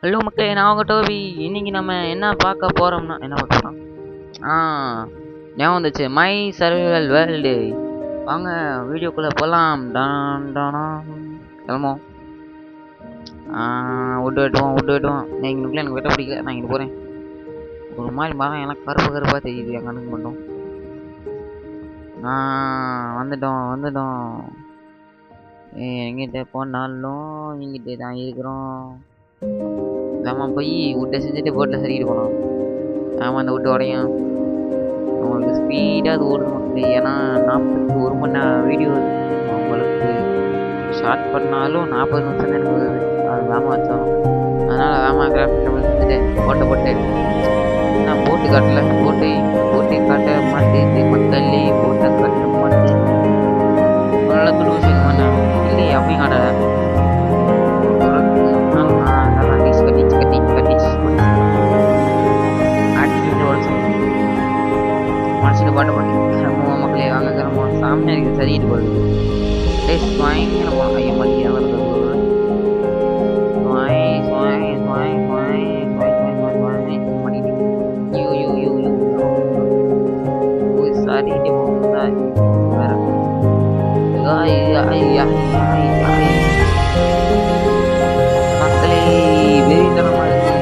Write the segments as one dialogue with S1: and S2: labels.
S1: Hello மக்களே, நான் உங்க டோபி. இன்னைக்கு நம்ம என்ன பார்க்க போறோம்னா என்ன பார்க்க போறோம்? ஞாபகம் வந்துச்சு, மை சர்வைவல் வேர்ல்டு. வாங்க வீடியோக்குள்ள போலாம். கிளம்புவோம். விட்டு வெட்டுவோம். எனக்கு வெட்ட பிடிக்கல, நான் இங்கே போறேன். ஒரு மாதிரி மரம் எல்லாம் கருப்பா தெரியுது என் கண்ணுக்கு மட்டும். வந்துட்டோம். எங்கிட்ட போனாலும் எங்கிட்ட தான் இருக்கிறோம். நம்ம போய் விட்டை செஞ்சுட்டு போட்டில் சரிக்கிட்டு போனோம். அந்த விட்டு உடையும் அவங்களுக்கு ஸ்பீடாக அது ஓடுது மக்களே. ஏன்னா 41 மணி நேரம் வீடியோ அவங்களுக்கு ஷார்ட் பண்ணாலும் 40 நிமிஷம் தான் எனக்கு வருது. அது வேமா வச்சாலும் அதனால் வேமா கிராஃபிக் நம்ம செஞ்சுட்டு போட்டு நான் போட்டு காட்டல போட்டு காட்ட மாட்டேது மக்களே. போட்டை காட்ட மாட்டேது நல்ல துணி செய்யணுமா இல்லை அப்பயும் காட்டலை. பாட்டு மக்களே வாங்க கிளம்புவோம். சாமியா இருக்குது சரிக்கிட்டு போகுது. பயங்கர ஐயோ மல்லியா வருது. சரிக்கிட்டு மக்களே வெறித்தனமா இருக்கு.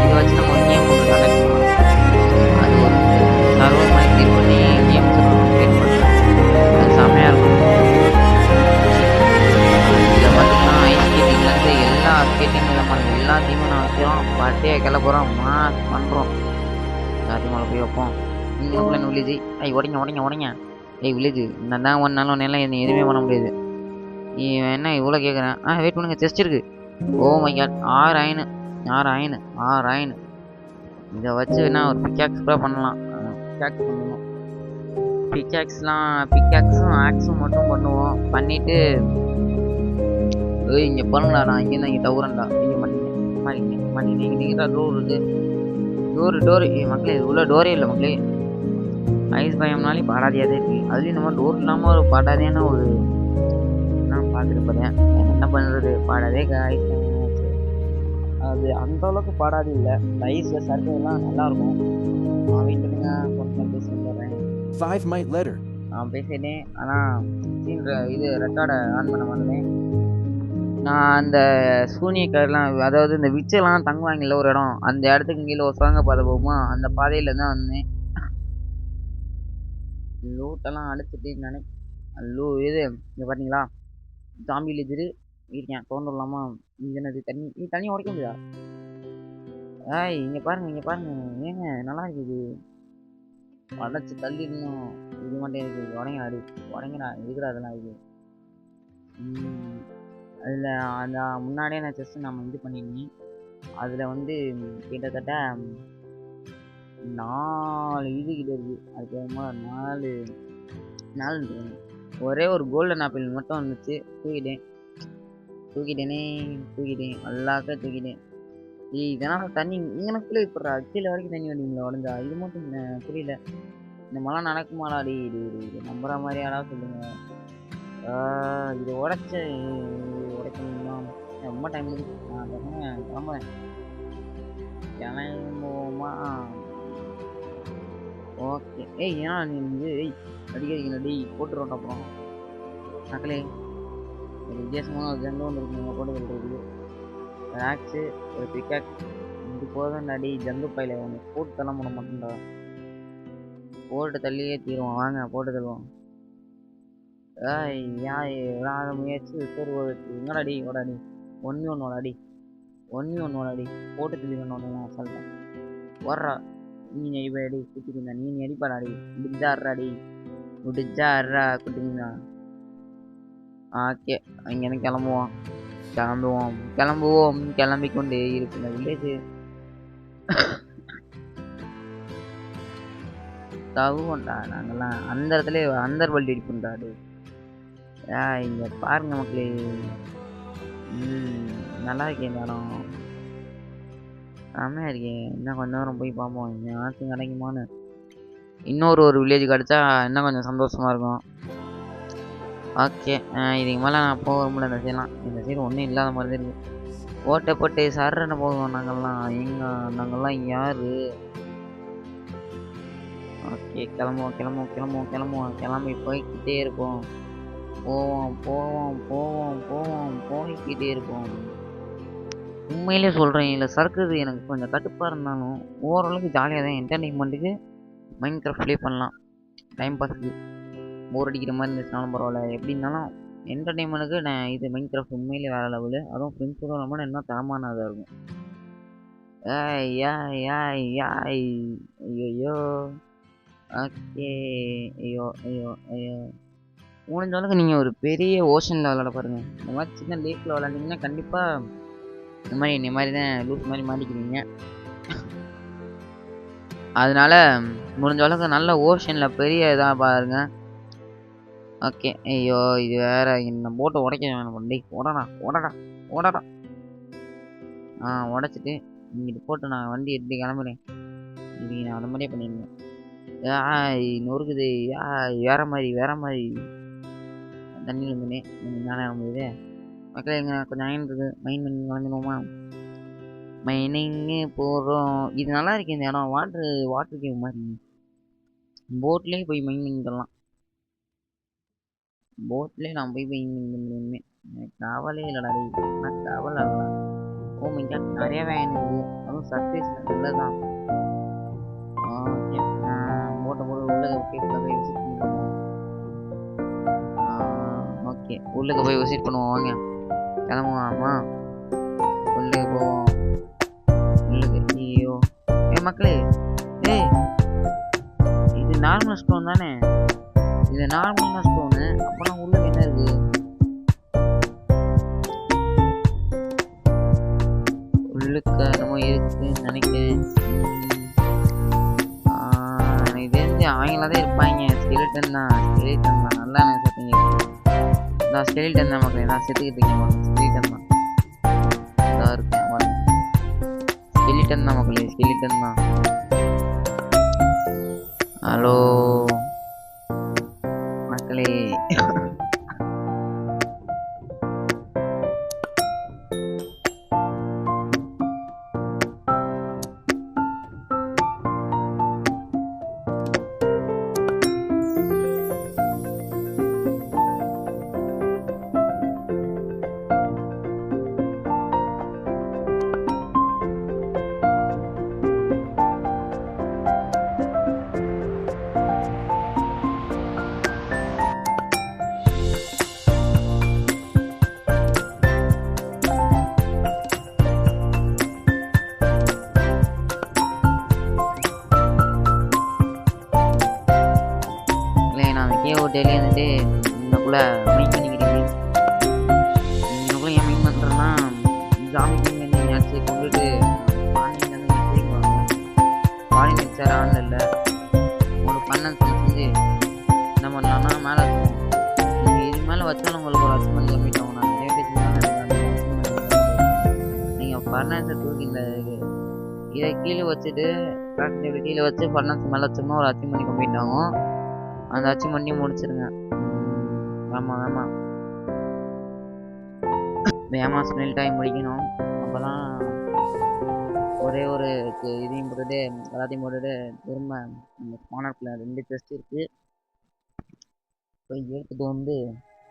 S1: இதை வச்சு நம்ம கேம் ஒன்று கனெக்ட் பண்ணலாம். அது ஒரு சர்வர் மாதிரி கிரியேட் பண்ணி கேம் கிரியேட் பண்ணுறேன். அது செம்மையாக இருக்கும். இதில் பார்த்தீங்கன்னா ஐஸ் ஸ்கேட்டிங்லேருந்து எல்லா ஸ்கேட்டிங் விதமான எல்லாத்தையுமே நான் வைக்கிறோம். பட்டையை கிளப்புறோம், மாஸ் பண்ணுறோம். எல்லாத்தையும் மேலே போய் வைப்போம். இங்கே என்ன வில்லேஜ் உடைங்க. வில்லேஜ் நான் தான் ஒன்றாலும் எல்லாம் எதுவுமே பண்ண முடியாது. நீ என்ன இவ்வளோ கேட்குறேன்? வெயிட் பண்ணுங்க, செஸ்ட் இருக்கு. Oh my god, 6 iron. இதை வச்சு என்ன ஒரு பிக்காக்ஸ் கூட பண்ணலாம். பிக்காக்ஸும் ஆக்ஸும் மட்டும் பண்ணுவோம். பண்ணிட்டு இங்கே பண்ணுடா. நான் இங்கே தவறேன்டா. இங்கே மாட்டீங்க டோர் இருக்கு. டோரு மக்களே, இது உள்ள டோரே இல்லை மக்களே. ஐஸ் பயம்னாலே பாடாதியாதே இருக்கு. அதுலேயும் நம்ம டோர் இல்லாமல் ஒரு பாடாதியான ஒரு நான் பார்த்துருப்பேன். என்ன பண்ணுறது, பாடாதே ஐஸ். அது அந்த அளவுக்கு பாடாது இல்லை. இந்த ஐஸில் சர்க்கைலாம் நல்லாயிருக்கும். வெயிட் பண்ணுங்க, கொஞ்சம் பேசிட்டு போகிறேன்.
S2: 5 might letter.
S1: நான் பேசிட்டேன், ஆனால் இது ரெக்கார்டை ஆன் பண்ண மாட்டேன். நான் அந்த சூனியக்காரெலாம், அதாவது இந்த விச்செல்லாம் தங்குவாங்கல்ல ஒரு இடம், அந்த இடத்துக்கு கீழே ஒரு சுரங்க பாதை போகுமா, அந்த பாதையில் தான் வந்தேன். லூட்டெல்லாம் அடிச்சுட்டு இது இங்கே பார்த்தீங்களா, ஜாம்பி வில்லேஜ் இருக்கேன். தோன்றலாமா? இது என்னது, தண்ணி உடைக்க முடியா? இங்கே பாருங்க. ஏங்க நல்லா இருக்குது. உடச்சி தள்ளிடணும். இது மட்டும் இருக்குது. உடைங்கடா இருக்கிற அதெல்லாம் இருக்குது. அதில் அந்த முன்னாடியே நான் செஸ்ட்டு நம்ம இது பண்ணிருந்தேன். அதில் வந்து கிட்டத்தட்ட 4 இது கிட்ட இருக்குது. அதுக்கு 4 ஒரே ஒரு கோல்டன் ஆப்பிள் மட்டும் வந்துச்சு. தூக்கிட்டேனே நல்லாக்க தூக்கிட்டேன். இதனால் தண்ணி இங்கனக்குள்ளே இப்படா கீழே வரைக்கும் தண்ணி வந்தீங்களா உடஞ்சா? இது மட்டும் புரியல. இந்த மழை நடக்குமாடா? இது நம்புற மாதிரி யாராவது சொல்லுங்க. இது உடைக்கணுமா? ரொம்ப டைம் இருக்கு. நான் கிளம்புறேன். கிளம்புவோமா? ஓகே. ஏன் நீ அடிக்கிறீங்களா? போட்டுருவோம். அப்புறம் மக்களே, ஒரு வித்தியாசமான ஒரு ஜங்கு ஒன்று இருக்கு. நீங்கள் போட்டு இருக்குது ஒரு ஆக்ஸு, ஒரு பிக்காக்ஸ். இது போதும் அடி. ஜங்கு பையில ஒன்று போட்டு தள்ள பண்ண மாட்டேன்டா. போட்டு தள்ளியே தீருவோம். வாங்க போட்டு தள்ளுவோம். முயற்சி எங்கடா அடி ஓடாடி. ஒன்னோட அடி போட்டு தள்ளி ஒன்று சொல்கிறேன். ஓடுறா நீ அடி குட்டிக்குந்தா. நீ அடிப்பாடாடி. முடிஞ்சாடுறா குட்டிக்குந்தா. ஓகே, இங்கேருந்து கிளம்புவோம். கிளம்பிக்கொண்டே இருக்கிற வில்லேஜ் தவுண்டா. நாங்கெல்லாம் அந்த இடத்துல அந்தர் பல்டி அடிப்போம்டாடு. இங்கே பாருங்க மக்களே, நல்லா இருக்கேன். இந்த இடம் செம்மையாக இருக்கேன். இன்னும் கொஞ்ச நேரம் போய் பார்ப்போம் யாச்சும் கிடைக்குமான்னு. இன்னொரு வில்லேஜ் கிடச்சா இன்னும் கொஞ்சம் சந்தோஷமாக இருக்கும். ஓகே. இதுக்கு மேலே நான் போக முடியல இந்த சைட்லாம். இந்த சைடு ஒன்றும் இல்லாத மாதிரி தான் இருக்குது. ஓட்டை போட்டு சர்றன்னு போதும் நாங்கள்லாம். நாங்கள்லாம் யாரு? ஓகே, கிளம்புவோம் கிளம்புவோம் கிளம்புவோம் கிளம்புவோம். கிளம்பி போய்க்கிட்டே இருப்போம். போவோம் போவோம் போவோம் போவோம் போய்க்கிட்டே இருப்போம். உண்மையிலே சொல்கிறேன், இதில் சறுக்குறது எனக்கு கொஞ்சம் கடுப்பாக இருந்தாலும் ஓரளவுக்கு ஜாலியாக தான் என்டர்டெயின்மெண்ட்டுக்கு மைண்ட் கிராஃப்ட் ப்ளே பண்ணலாம். டைம் பாஸுக்கு போர் அடிக்கிற மாதிரி இருந்துச்சுனாலும் பரவாயில்ல. எப்படி இருந்தாலும் என்டர்டெயின்மெண்ட்டுக்கு நான் இது மைண்ட் கிராஃப்ட் உண்மையிலே வேறு லெவலு. அதுவும் ஃப்ரெண்ட்ஸோட விளாடும்போது இன்னும் தரமானதாக இருக்கும். ஏய் ஏய் ஏய் ஏய் ஐயோ. ஓகே. ஐயோ ஐயோ ஐயோ. முடிஞ்ச அளவுக்கு நீங்கள் ஒரு பெரிய ஓஷனில் விளாட பாருங்கள். இந்த மாதிரி சின்ன லேக்கில் விளாண்டிங்கன்னா கண்டிப்பாக இந்த மாதிரி தான் லூஸ் மாதிரி மாட்டிக்கிறீங்க. அதனால முடிஞ்ச அளவுக்கு நல்ல ஓஷனில் பெரிய இதாக பாருங்க. ஓகே. ஐயோ இது வேற இந்த போட்டை உடைக்க வேணும். டேய் ஓடடா ஓடடா ஓடடா. உடச்சிட்டு இங்கிட்டு போட்டு நான் வண்டி எடுத்து கிளம்புறேன். இது நான் அந்த மாதிரியே பண்ணியிருந்தேன். நொறுக்குது. வேற மாதிரி வேற மாதிரி தண்ணியில் இருந்துனே மேலே கிளம்புது. மக்கள் எங்க கொஞ்சம் அயன் இருக்குது. மைன் பண்ணி கிளம்பிடுவோமா? மைனிங்கு போகிறோம். இது நல்லா இருக்கு இந்த இடம். வாட்ரு கேவ் மாதிரி. போட்லேயே போய் மைன் பண்ணிக்கலாம். போட்லேயே நான் போய் மைன் பண்ணி எனக்கு கவலே இல்லைடா. நான் கவலை இல்லை. ஓ மை காட், நிறைய வேன் இருக்குது. அதுவும் சர்ஃபேஸ் நல்லதான். ஓகே. போட்டை போட்டு உள்ளே போய் விசிட் பண்ணுவோம். ஓகே, உள்ளுக்கு போய் விசிட் பண்ணுவோம். வாங்க கிளம்புவாமா? உள்ளுக்கு போவோம். உள்ளுக்கு ஐயோ மக்களே, இது நார்மல் ஸ்டோன் தானே? இது நார்மலான ஸ்டோனு. அப்போனா உள்ளுக்கு என்ன இருக்கு? உள்ளுக்கு என்னமோ இருக்குன்னு நினைக்கிறேன். இது அவங்கள தான் இருப்பாங்க. ஸ்கெலிட்டன் தான் நல்லா எனக்கு சத்தீங்க. நான் ஸ்கெலிட்டன் தான் மக்களே. நான் செத்துக்கிட்டு இருக்கேன். ஸ்கெலிட்டன் தான் இருக்கேன். ஸ்கெலிட்டன் தான் மக்களே. ஸ்கெலிட்டன் தான். ஹலோ மக்களே. டெய்லி வந்துட்டு இன்னக்குள்ளே மெயின் பண்ணிக்கிறீங்க. இன்னக்குள்ளே ஏன் மெயின் பண்ணுறேன்னா, ஜாமி கிங் அடிச்சு கொண்டுட்டு ஃபாரின் மிக்சர் ஆன்ல இல்லை ஒரு பண்ணன்னு செஞ்சு என்ன பண்ணலான்னா மேலே வச்சுருவோம். நீங்கள் இது மேலே வச்சாலும் உங்களுக்கு ஒரு அச்சீவ்மெண்ட் கம்மிட் ஆகும். நான் நிறைய பேர் நீங்கள் ஃபர்னான்ஸை தூக்கி இதை கீழே வச்சுட்டு கீழே வச்சு ஃபர்னான்ஸ் மேலே வச்சோம்னா ஒரு அச்சீவ்மெண்ட் கம்மிட் ஆகும். அந்த அச்சீவ்மெண்ட்டையும் முடிச்சிருங்க. வேமா ஸ்மெல் டைம் முடிக்கணும். அப்போ தான் ஒரே ஒரு இதையும் போட்டுட்டு எல்லாத்தையும் போட்டுட்டு திரும்ப இந்த ஸ்பானர்ல 2 செஸ்ட் இருக்குது. போய் எடுத்துகிட்டு வந்து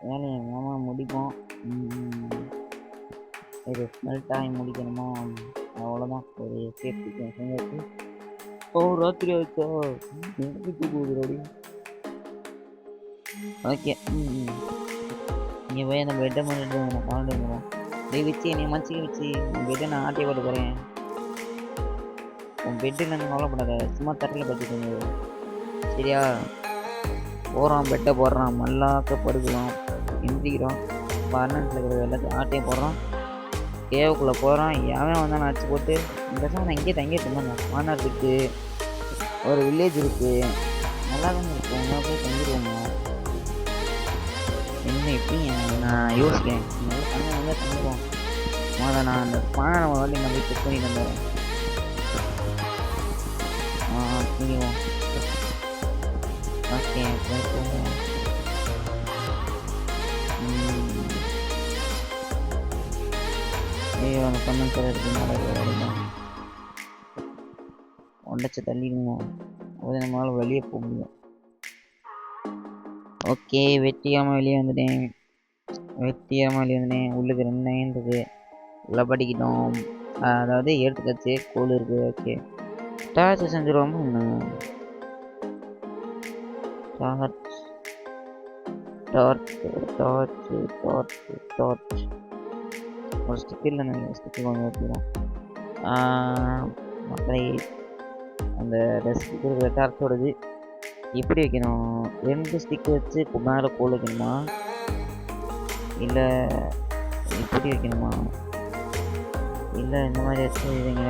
S1: வேலையை வேகமாக முடிப்போம். இது ஸ்மெல் டைம் முடிக்கணுமா? அவ்வளோதான். ஒரு சேஃப்டிக்கு செஞ்சாச்சு. ராத்திரி ஆச்சா போகுது அப்படி. ஓகே. இங்கே போய் அந்த பெட்டை பண்ணிட்டு பாண்டுங்கிறோம். டே வச்சு என்னை மச்சிக்க வச்சு உன் பெட்டை நான் ஆட்டிய போட்டு போகிறேன். உன் பெட்டில் இருந்து கவலைப்படாத. சும்மா தட்டில் படுத்துட்டு சரியா? போகிறோம், பெட்டை போடுறான், மல்லாக்க படுக்கிறோம், எந்திரிக்கிறோம், பர்னன்ஸில் இருக்கிற எல்லாத்தையும் ஆட்டையும் போடுறோம். கேவுக்குள்ளே போகிறோம். எவன் வந்தாலும் அடிச்சு போட்டு இந்த நான் இங்கேயே தங்கிட்டு இருந்தேன். ஸ்பானர் இருக்குது, ஒரு வில்லேஜ் இருக்குது, நல்லா தான் இருக்கும். எங்கே போய் தங்கிடுவோங்க. என்ன எப்படி நான் யோசிக்கிறேன். நல்லா தங்குவோம். நான் அந்த ஸ்பானரை நம்ம வாட்டி நான் போய் செக் பண்ணிட்டு வந்துடுறேன். தூங்கிடுவோம். ஓகே போவோம். ஐயோ அந்த கண்ணன் இருக்கு மேலே உடச்சி தள்ளிடணும். அப்போதான் நம்மளால் வெளியே போக முடியும். ஓகே வெற்றியாமல் வெளியே வந்துட்டேன். உள்ளுக்கு 2 நயன் இருக்குது. எல்லாம் படிக்கிட்டோம். அதாவது எடுத்துக்காச்சு கோல் இருக்குது. ஓகே டார்ச் செஞ்சுருவோம். டார்ச் ஒரு ஸ்டிக் இல்லை, ஸ்டிக்கு கொஞ்சம் வைக்கிறோம். மக்களை அந்த ஸ்டிக்கு இருக்கிற டார்ச்சோடது எப்படி வைக்கணும்? 2 ஸ்டிக் வச்சு மேலே கோல் வைக்கணுமா, இல்லை இப்படி வைக்கணுமா, இல்லை இந்த மாதிரி வச்சு இதுங்க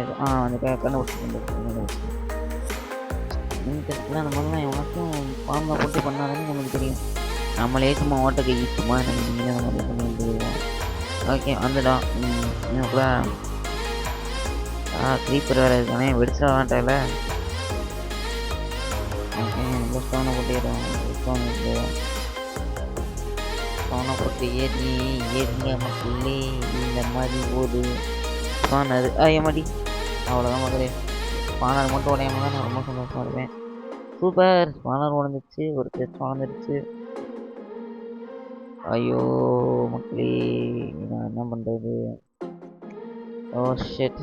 S1: அந்த கண்ணை வச்சு இன்ட்ரெஸ்ட்லாம் அந்த மாதிரிலாம் எவனாச்சும் ஃபார்முலா போட்டு பண்ணாதானே நமக்கு தெரியும். நம்மளே சும்மா ஓட்டை சும்மா நினைக்கிங்க அந்த மாதிரி பண்ணி போயிடுவோம். ஓகே வந்துடும். இன்னும் கூட க்ரீப்பர் வேறு இருக்கானே வெடிச்சா வாட்டால. ஓகே ரொம்ப ஸ்டோனை போட்டுக்கிறோம். ஸ்டோனை போட்டு ஏறிங்க மக்களே. இந்த மாதிரி போது ஸ்பானர் ஏமாடி அவ்வளோதான் மக்களே. ஸ்பானர் மட்டும் உடையாம தான் நான் ரொம்ப சந்தோஷமாக இருப்பேன். சூப்பர் ஸ்பானர் உடஞ்சிச்சு. ஒரு செஸ்ட் வளர்ந்துருச்சு. ஐயோ மக்களே நான் என்ன பண்ணுறது? Oh shit.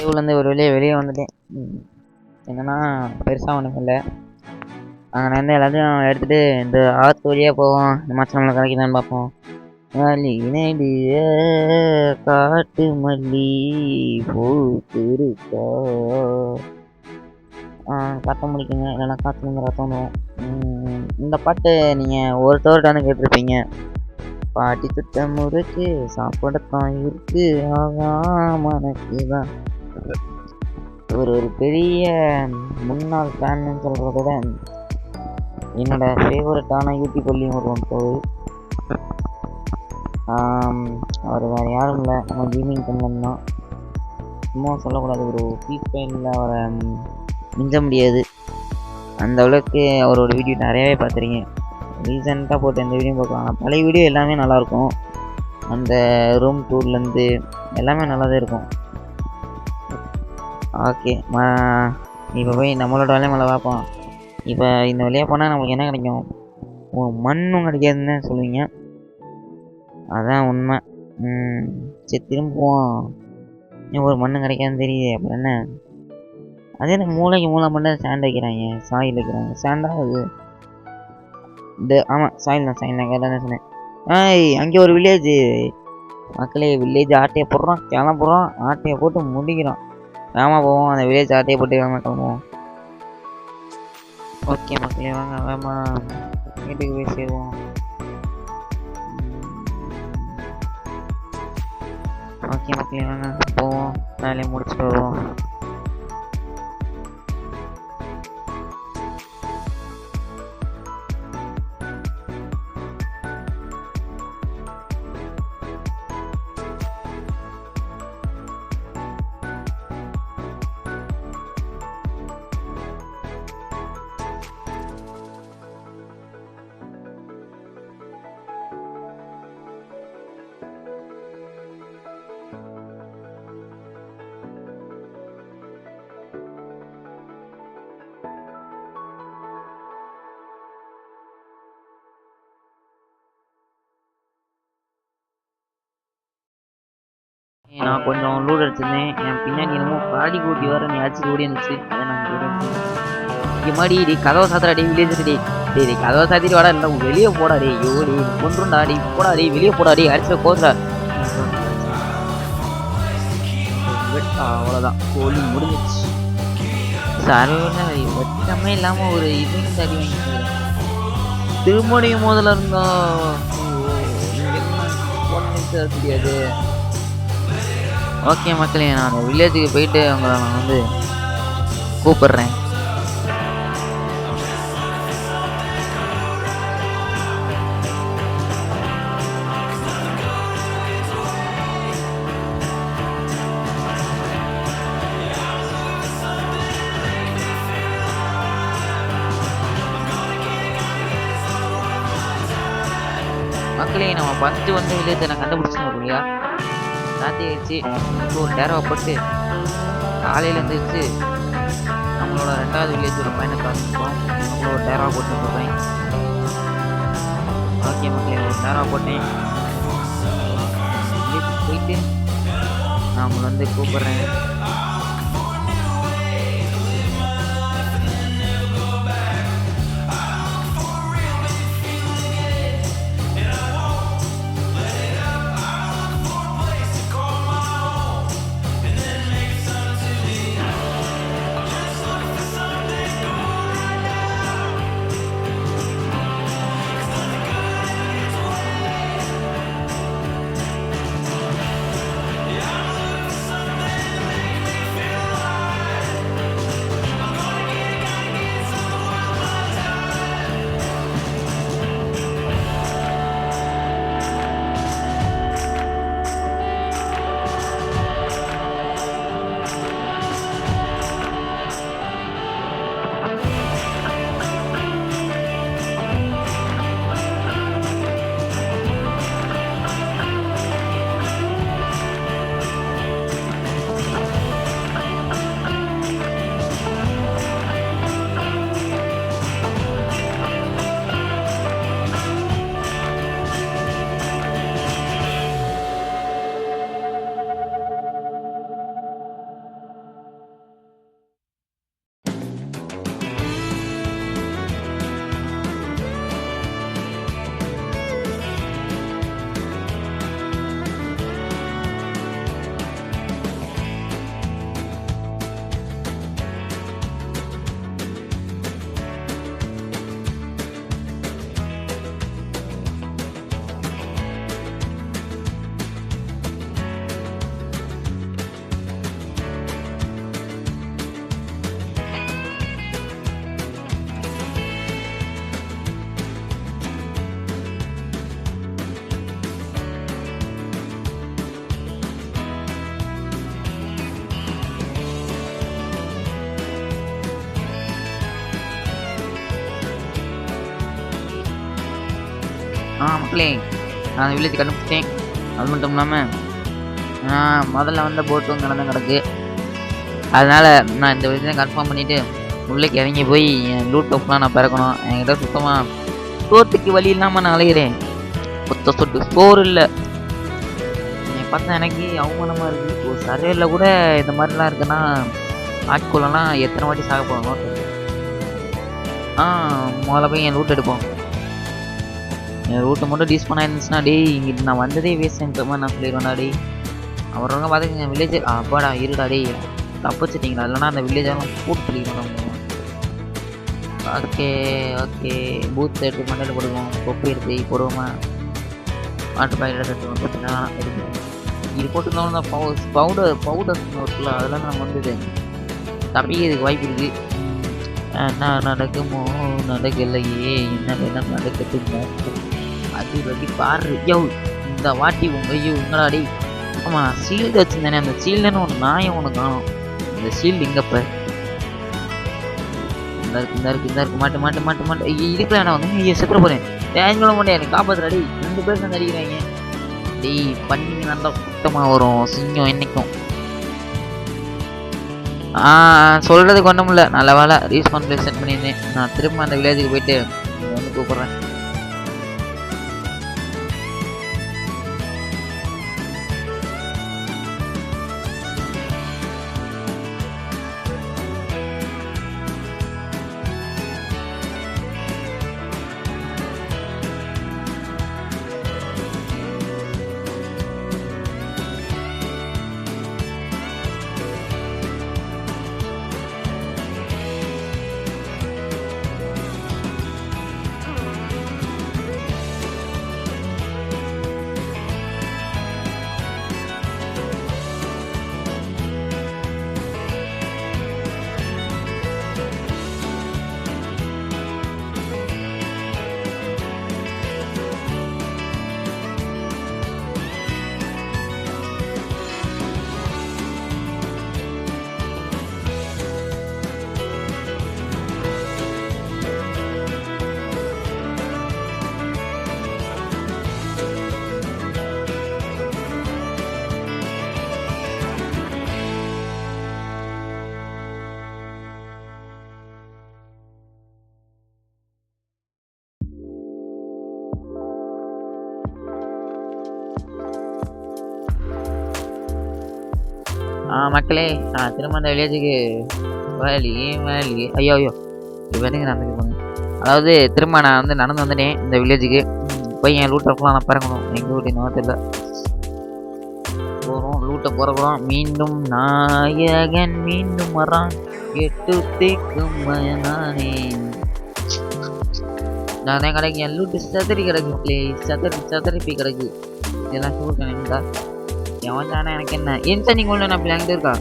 S1: ஸ்கூல்லேருந்து ஒரு வெளியே வந்துட்டேன். என்னன்னா பெருசாக ஒன்றும் இல்லை. அங்கே வந்து எல்லாத்தையும் எடுத்துகிட்டு இந்த ஆற்று வழியாக போவோம். இந்த மாதம் நம்மளை கிடைக்குதான்னு பார்ப்போம். காட்டு மல்லி பூத்திருக்கா கத்த முடிக்குங்க, இல்லைன்னா காற்றுங்கிற தோணும். இந்த பாட்டு நீங்கள் ஒரு தோர்ட்டானு கேட்டிருப்பீங்க. பாட்டி சுட்ட முறுக்கு சாப்பிடத்தான் இருக்கு மனக்கு தான். ஒரு பெரிய முன்னாள் ஃபேன்னு சொல்கிறத விட என்னோட ஃபேவரட்டான யூடியூப் பள்ளியும் ஒருவன் போகுது. அவர் வேறு யாரும் இல்லை, நம்ம கேமிங் பண்ணலாம் தான். சும்மா சொல்லக்கூடாது, ஒரு ஃபீஃபைனில் அவரை மிஞ்ச முடியாது. அந்த அளவுக்கு அவரோட வீடியோ நிறையவே பார்த்துருக்கேன். ரீசெண்டாக போட்டு எந்த வீடியோ பார்க்கலாம். பழைய வீடியோ எல்லாமே நல்லாயிருக்கும். அந்த ரூம் டூர்லேருந்து எல்லாமே நல்லா தான் இருக்கும். ஓகே இப்போ போய் நம்மளோட வேலையை மேலே பார்ப்போம். இப்போ இந்த வழியாக போனால் நம்மளுக்கு என்ன கிடைக்கும்? மண்ணும் கிடைக்காதுன்னு சொல்லுவீங்க, அதான் உண்மை. சரி திரும்புவோம். ஒரு மண்ணு கிடைக்காதுன்னு தெரியுது. அப்புறம் என்ன? அதே எனக்கு மூளைக்கு மூளை மட்டும் சாண்ட் வைக்கிறாங்க, சாயில் வைக்கிறாங்க. சாண்டாக அது இந்த ஆமாம் சாயில் தான் கேட்டால் தான் சொன்னேன். அங்கே ஒரு வில்லேஜ் மக்களே. வில்லேஜ் ஆட்டையை போடுறோம், கிளம்புறோம். ஆட்டையை போட்டு முடிக்கிறோம். வேமா போவோம். அந்த வில்லேஜ் ஆட்டையை போட்டு வேமா கிளம்புவோம். ஓகே மக்களே வாங்க வேமா வீட்டுக்கு போய் சேருவோம். ஓகே மக்களே வாங்க போவோம், வேலையை முடிச்சுட்டு வருவோம். நான் கொஞ்சம் லூட் அடிச்சிருந்தேன். என் பின்னாடி என்னமோ பாடி கூட்டி வேற நீ அடிச்சுட்டு ஓடி இருந்துச்சு. அதை நான் ஓடி இருந்தேன். இங்கே மாடி டே கதவை சாத்திரா டே வில்லேஜ் டே டே கதவை சாத்திட்டு வாடா இல்லை வெளியே போடா டே ஐயோ டே கொண்டுண்டா டே போடா டே வெளியே போடா டே அடிச்ச கோத்துடா. அவ்வளோதான் கோழி முடிஞ்சிச்சு. சரவண வெட்டமே இல்லாமல் ஒரு இதையும் தடி வாங்கிக்கிறேன். திருமணியும் முதல்ல இருந்தா தெரியாது. ஓகே மக்களே, நான் அந்த வில்லேஜுக்கு போயிட்டு அவங்கள நான் வந்து கூப்பிடுறேன். மக்களே, நம்ம ஃபஸ்ட்டு வந்து வில்லேஜை நான் கண்டுபிடிச்சோம் இல்லையா, ராத்தி ஆயிடுச்சு. ஒரு டேராவை போட்டு காலையில் இருந்துச்சு நம்மளோட 2வது வில்லேஜோட பயணத்தை ஆரம்பிப்போம். நம்மளோட டேராவை போட்டு போடுறேன். ஓகே மக்களே, ஒரு டேராவை போட்டேன். போயிட்டு நான் உங்களை வந்து கூப்பிட்றேன். மக்களே, நான் வில்லேஜ் கண்டுபிடிச்சேன். அது மட்டும் இல்லாமல் முதல்ல வந்த போட்டும் கிடந்து கிடக்கு. அதனால் நான் இந்த விஷயத்தை கன்ஃபார்ம் பண்ணிவிட்டு உள்ளேக்கு இறங்கி போய் என் லூட் டோப்லாம் நான் பிறக்கணும். என்கிட்ட சுத்தமாக சோத்துக்கு வழி இல்லாமல் நான் அலைகிறேன். கொத்த சொட்டு சோறு இல்லை. என்னை பார்த்தா எனக்கு அவமானமாக இருக்குது. ஒரு சர்வேரில் கூட இந்த மாதிரிலாம் இருக்குன்னா ஆட்கொள்ளலாம் எத்தனை வாட்டி சாக போகணும். முதல்ல போய் என் லூட் எடுப்போம். என் ரூட்டை மட்டும் டீஸ் பண்ண இருந்துச்சுன்னா டே இங்கிட்டு நான் வந்ததே வேஸ்ட்ன்ற மாதிரி நான் சொல்லிடுவேன்டா டே. அவரவங்க பார்த்துக்கங்க வில்லேஜ் அப்பாடா இருடா டே தப்பிச்சிட்டிங்களா, இல்லைனா அந்த வில்லேஜெல்லாம் போட்டு சொல்லிடுவோம். ஓகே ஓகே, பூத் எடுத்து மண்டையில் போடுவோம். கொப்பி எடுத்து போடுவோமா, வாட்டர் பாக்கெட் எடுத்துவோம். பார்த்தீங்கன்னா எடுத்து இது போட்டுருந்தோம் தான் பவுடர் இருக்குல்ல, அதெல்லாம் நம்ம வந்தது தப்பிக்கிறதுக்கு வாய்ப்பு இருக்குது. என்ன நடக்குமோ நடக்கலையே, என்ன நடக்கட்டுமோ அது வட்டி பாரு. யோ இந்த வாட்டி உங்களாடி ஆமாம் ஷீல்டு வச்சுருந்தேனே, அந்த ஷீல்டுன்னு ஒன்று நாயம் ஒன்று காணும். இந்த ஷீல்டு இங்கப்ப இந்த இருக்கு மாட்டு இதுக்குள்ள நான் வந்து செத்துற போகிறேன். தேங்கலாம் மாட்டேன், எனக்கு காப்பாற்றுறாடி. 2 பேர் சேர்ந்து அடிக்கிறாங்க. டேய் பண்ணி நல்லா சுத்தமாக வரும் சிங்கம் என்னைக்கும். சொல்கிறதுக்கு ஒன்றும் இல்லை, நல்ல வேலை ரீஸ்பான் பிளேஸ் செட் பண்ணியிருந்தேன். நான் திரும்ப அந்த வில்லேஜுக்கு போயிட்டு வந்து கூப்பிட்றேன். மக்களே, திரும்ப அந்த வில்லேஜுக்கு வழி வழி ஐயோ ஐயோ இது வந்துங்க நடந்துக்கு போங்க. அதாவது திரும்ப நான் வந்து நடந்து வந்துட்டேன் இந்த வில்லேஜுக்கு. போய் என் லூட்டை ஃபுல்லாக நான் பறக்கணும். எங்கள் வீட்டு இன்னும் தெரியல. போகிறோம் லூட்டை பிறகுறோம். மீண்டும் நாயகன் மீண்டும் வரான். எட்டு தேக்கும் நானே நானே கிடைக்கு. என் லூட்டு சதறி கிடக்கு மக்களே. சதறி போய் கிடக்கு. இதெல்லாம் சொல்லிட்டேன்டா. எவன் தானே எனக்கு என்ன என்சனிங் கோல்டன் ஆப்பிள் என்கிட்ட இருக்கா?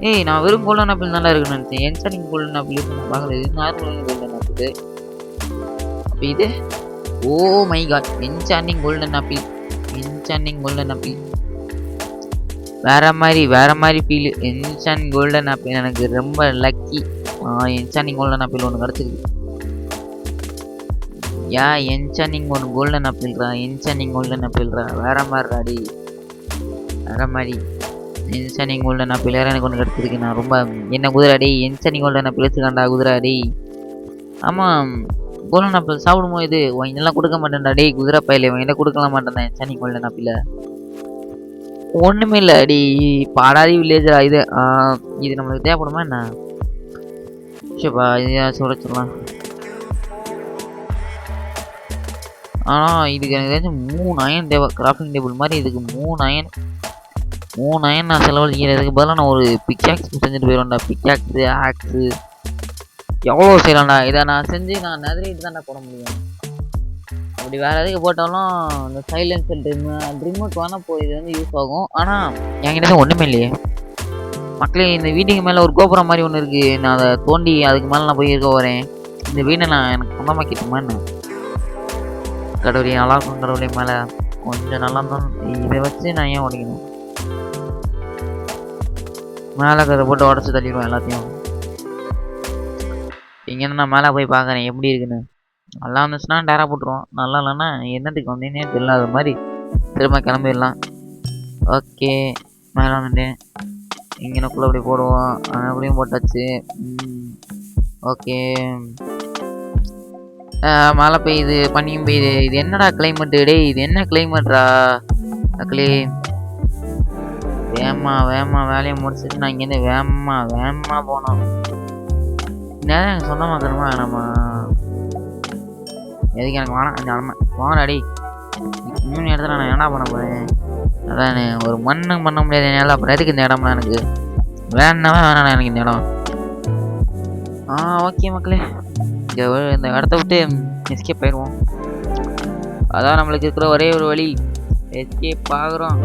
S1: ஏய் நான் வெறும் கோல்டன் ஆப்பிள் நல்லா இருக்குன்னு நினச்சேன். என்சனிங் கோல்டன் ஆப்பிள் இருக்கு நான் பார்க்கல. இது நார்மல் கோல்டன் ஆப்பிள். அப்போ இது oh my god enchanting golden apple. Enchanting golden apple வேற மாதிரி ஃபீல். என்சாண்ட் கோல்டன் ஆப்பிள் எனக்கு ரொம்ப லக்கி. என்சாண்டிங் கோல்டன் ஆப்பிள் ஒன்று கிடச்சிருக்கு. என்சாண்டிங் ஒன்று கோல்டன் ஆப்பிள்ரா. என்சாண்டிங் கோல்டன் ஆப்பிள்ரா வேற மாதிரிடாடி. வேற மாதிரி என்சாண்டிங் கோல்டன் ஆப்பிள் வேற எனக்கு ஒன்று கிடச்சிருக்கு. நான் ரொம்ப என்ன குதிராடி என்சாண்டிங் கோல்டன் ஆப்பிள் வச்சுக்காண்டா குதிராடி. ஆமாம் கோல்டன் ஆப்பிள் சாப்பிடும்போது இது இதெல்லாம் கொடுக்க மாட்டேன்டா டே குதிரை பயில இவங்க கொடுக்கலாம் மாட்டேன். என்சாண்டிங் கோல்டன் ஆப்பிள் ஒன்றுமே இல்லை அடி. பாடாதி வில்லேஜரா இது. இது நம்மளுக்கு தேவைப்படுமா என்ன? சரிப்பா இது சொல்லிடலாம். ஆனால் இதுக்கு எனக்கு தெரிஞ்சு 3 அயன் தேவை. கிராஃப்டிங் டேபிள் மாதிரி இதுக்கு 3 அயன் நான் செலவழிக்கிறதுக்கு பதிலாக நான் ஒரு பிக்ஆக்ஸ் செஞ்சுட்டு போயிடுவேன்டா. பிக்ஆக்ஸு ஆக்ஸு எவ்வளோ செய்யலாம்டா. இதை நான் செஞ்சு நான் நெதரைட்டு தான்டா போட முடியும். அப்படி வேறு எதுக்கு போட்டாலும் இந்த சைலன்சர் ரிமோட் வேணால் போய் இது வந்து யூஸ் ஆகும். ஆனால் என்கிட்ட தான் ஒன்றுமே இல்லையே மக்களே. இந்த வீட்டுக்கு மேலே ஒரு கோபுரம் மாதிரி ஒன்று இருக்குது. நான் அதை தோண்டி அதுக்கு மேலே நான் போய் இருக்க வரேன். இந்த வீடை நான் எனக்கு சொந்தமாக்கிட்டுமா என்ன? கடவுளே நல்லா இருக்கும். கடவுளே மேலே கொஞ்சம் நல்லா இருந்தாலும் இதை வச்சு நான் ஏன் உடைக்கணும்? மேலே கதை போட்டு உடச்சி தள்ளிடுவேன் எல்லாத்தையும். இங்கேருந்து நான் மேலே போய் பார்க்குறேன் எப்படி இருக்குன்னு. நல்லா இருந்துச்சுன்னா டேரா போட்டுருவோம். நல்லா இல்லைன்னா என்னத்துக்கு வந்தீங்கன்னே தெரியல. அது மாதிரி திரும்ப கிளம்பிடலாம். ஓகே மேலே வந்துட்டேன். இங்கனக்குள்ளே அப்படி போடுவோம். அப்படியும் போட்டாச்சு. ஓகே மழை பெய்யுது பனியும் பெய்யுது. இது என்னடா கிளைமேட்டு டே? இது என்ன கிளைமேட்ரா மக்களே? வேகமா வேலையை முடிச்சுட்டு நான் இங்கேருந்து வேகமா போனோம். நேரம் எனக்கு சொந்தமாக இருக்கணுமா வேணாமா? எதுக்கு எனக்கு வேணாம் அந்த அடமை வாங்கடாடி. 3 இடத்துல நான் என்ன பண்ண போகிறேன்? அதானே ஒரு மண்ணும் பண்ண முடியாது என்னால். அப்புறம் எதுக்கு இந்த இடம்லாம் எனக்கு வேணாவே வேணாம் எனக்கு இந்த இடம். ஓகே மக்களே இந்த இடத்த விட்டு எஸ்கேப் ஆயிடுவோம். அதான் நம்மளுக்கு இருக்கிற ஒரே ஒரு வழி. எஸ்கேப் ஆகுறோம்.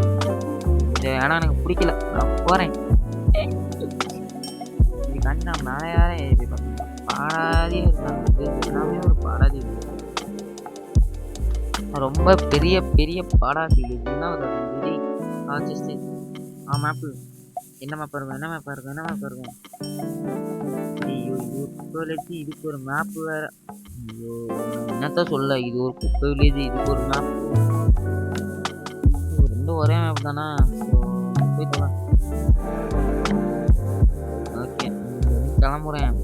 S1: இந்த இடம் எனக்கு பிடிக்கல. நான் போகிறேன். இது கண்டா மேலே யாரே பாடாதியே இருக்காங்க. எல்லாமே ஒரு பாடாதி. ரொம்ப பெரிய பாடாதி. என்ன ஒரு மேப்பு என்ன மேப் இருக்கும்? ஐயோ இது ஒரு குப்பை வில்லேஜ். இதுக்கு ஒரு மேப்பு வேற. ஐயோ என்னத்தான் சொல்ல. இது ஒரு குப்பை வில்லேஜ். இதுக்கு ஒரு மேப். ரெண்டும் ஒரே மேப் தானே. போய் தோலாம். ஓகே கிளம்புறேன்.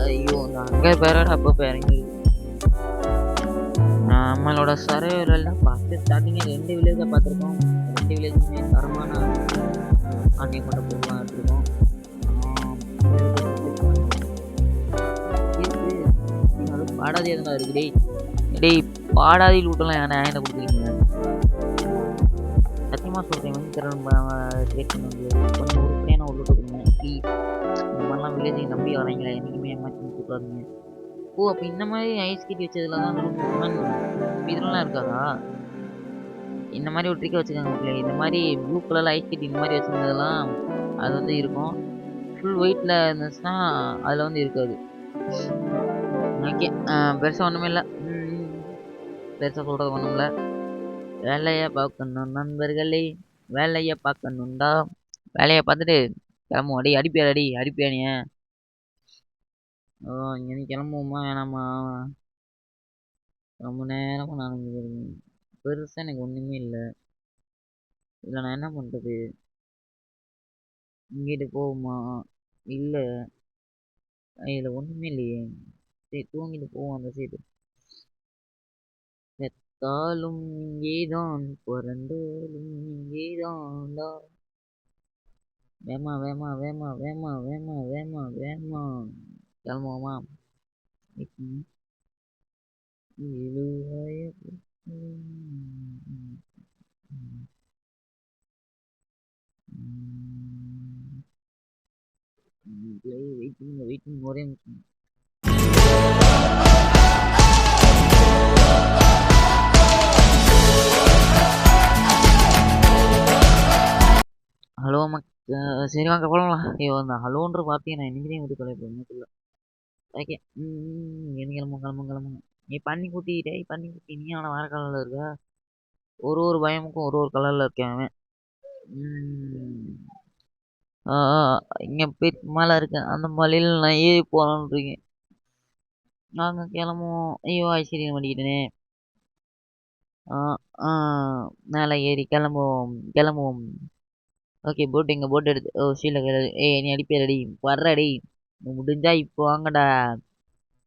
S1: ஐயோ அங்கே பேரடா அப்போ இறங்கி நம்மளோட சர்வேல பார்த்து ஸ்டார்டிங்காக 2 வில்லேஜை பார்த்துருக்கோம். 2 வில்லேஜுமே தரமான ஆண்டியம் கொண்ட பொருளாக எடுத்துருக்கோம். பாடாதி எதுனா இருக்கு டேய் பாடாதி லூட்டெல்லாம் ஏன்னா என்ன கொடுக்குறீங்க? சத்தியமாக சொல்கிறேன் வந்து திறன் கிரியேட் பண்ண முடியாது. கொஞ்சம் உருப்படியான ஒரு லூட்டை கொடுங்க ப்ளீஸ். இந்த மாதிரிலாம் வில்லேஜை நம்பி வரீங்களா? என்றைக்குமே ஏமாற்றி கொடுக்காதீங்க. அப்போ இந்த மாதிரி ஐஸ் கட்டி வச்சதுல தான் இதெல்லாம் இருக்காதா? இந்த மாதிரி ஒரு ட்ரிக்கை வச்சுக்கோங்க. இந்த மாதிரி ப்ளூ கலரில் ஐஸ் கட்டி இந்த மாதிரி வச்சுருந்ததெல்லாம் அது வந்து இருக்கும். ஃபுல் ஒயிட்டில் இருந்துச்சுன்னா அதில் வந்து இருக்காது. ஓகே பெருசாக ஒன்றுமே இல்லை. பெருசாக சொல்கிறது ஒன்றும் இல்லை. வேலையை பார்க்கணும் நண்பர்களே. வேலையை பார்க்கணுண்டா. வேலையை பார்த்துட்டு கிளம்புவோம். அடிப்பியானிய இங்கே கிளம்புவோமா வேணாமா? ரொம்ப நேரமாக நான் இங்கே பெருசாக எனக்கு ஒன்றுமே இல்லை. இதில் நான் என்ன பண்ணுறது? இங்கிட்டு போகுமா? இல்லை இதுல ஒண்ணுமே இல்லையே. சரி தூங்கிட்டு போவோம் அந்த சைடு. செத்தாலும் இங்கேதான் பிறந்தாலும் இங்கேதான்டா. வேமா வேமா வேமா வேமா வேமா வேமா வேமா கிளம்புவோமா? இழுவாய வெயிட்டிங் வெயிட்டிங் ஒரே நிமிஷம். ஹலோ சரி வாங்க போகலாம். ஐயோ அந்த ஹலோன்ற வார்த்தையை நான் இன்னைக்கு வந்து தொலைப்பேன். ஓகே என்ன கிளம்புங்க கிளம்புங்க கிளம்புங்க. நீ பண்ணி குட்டிட்டே பண்ணி குட்டி நீ ஆனால் வேற கலரில் இருக்கா. ஒரு பயமுக்கும் ஒரு கலரில் இருக்கேன் அவன். இங்கே போய் மலை இருக்கேன். அந்த மலையில் நான் ஏறி போகலான்னு இருக்கேன். நாங்கள் கிளம்புவோம். ஐயோ ஐஸ்வர்யம் பண்ணிக்கிட்டேனே. மேலே ஏறி கிளம்புவோம் கிளம்புவோம். ஓகே போட் எங்க போட் எடுத்து ஸ்ரீலங்கா. ஏய் நீ அடிப்பேரடி வர்றடி. முடிஞ்சா இப்போ வாங்கடா.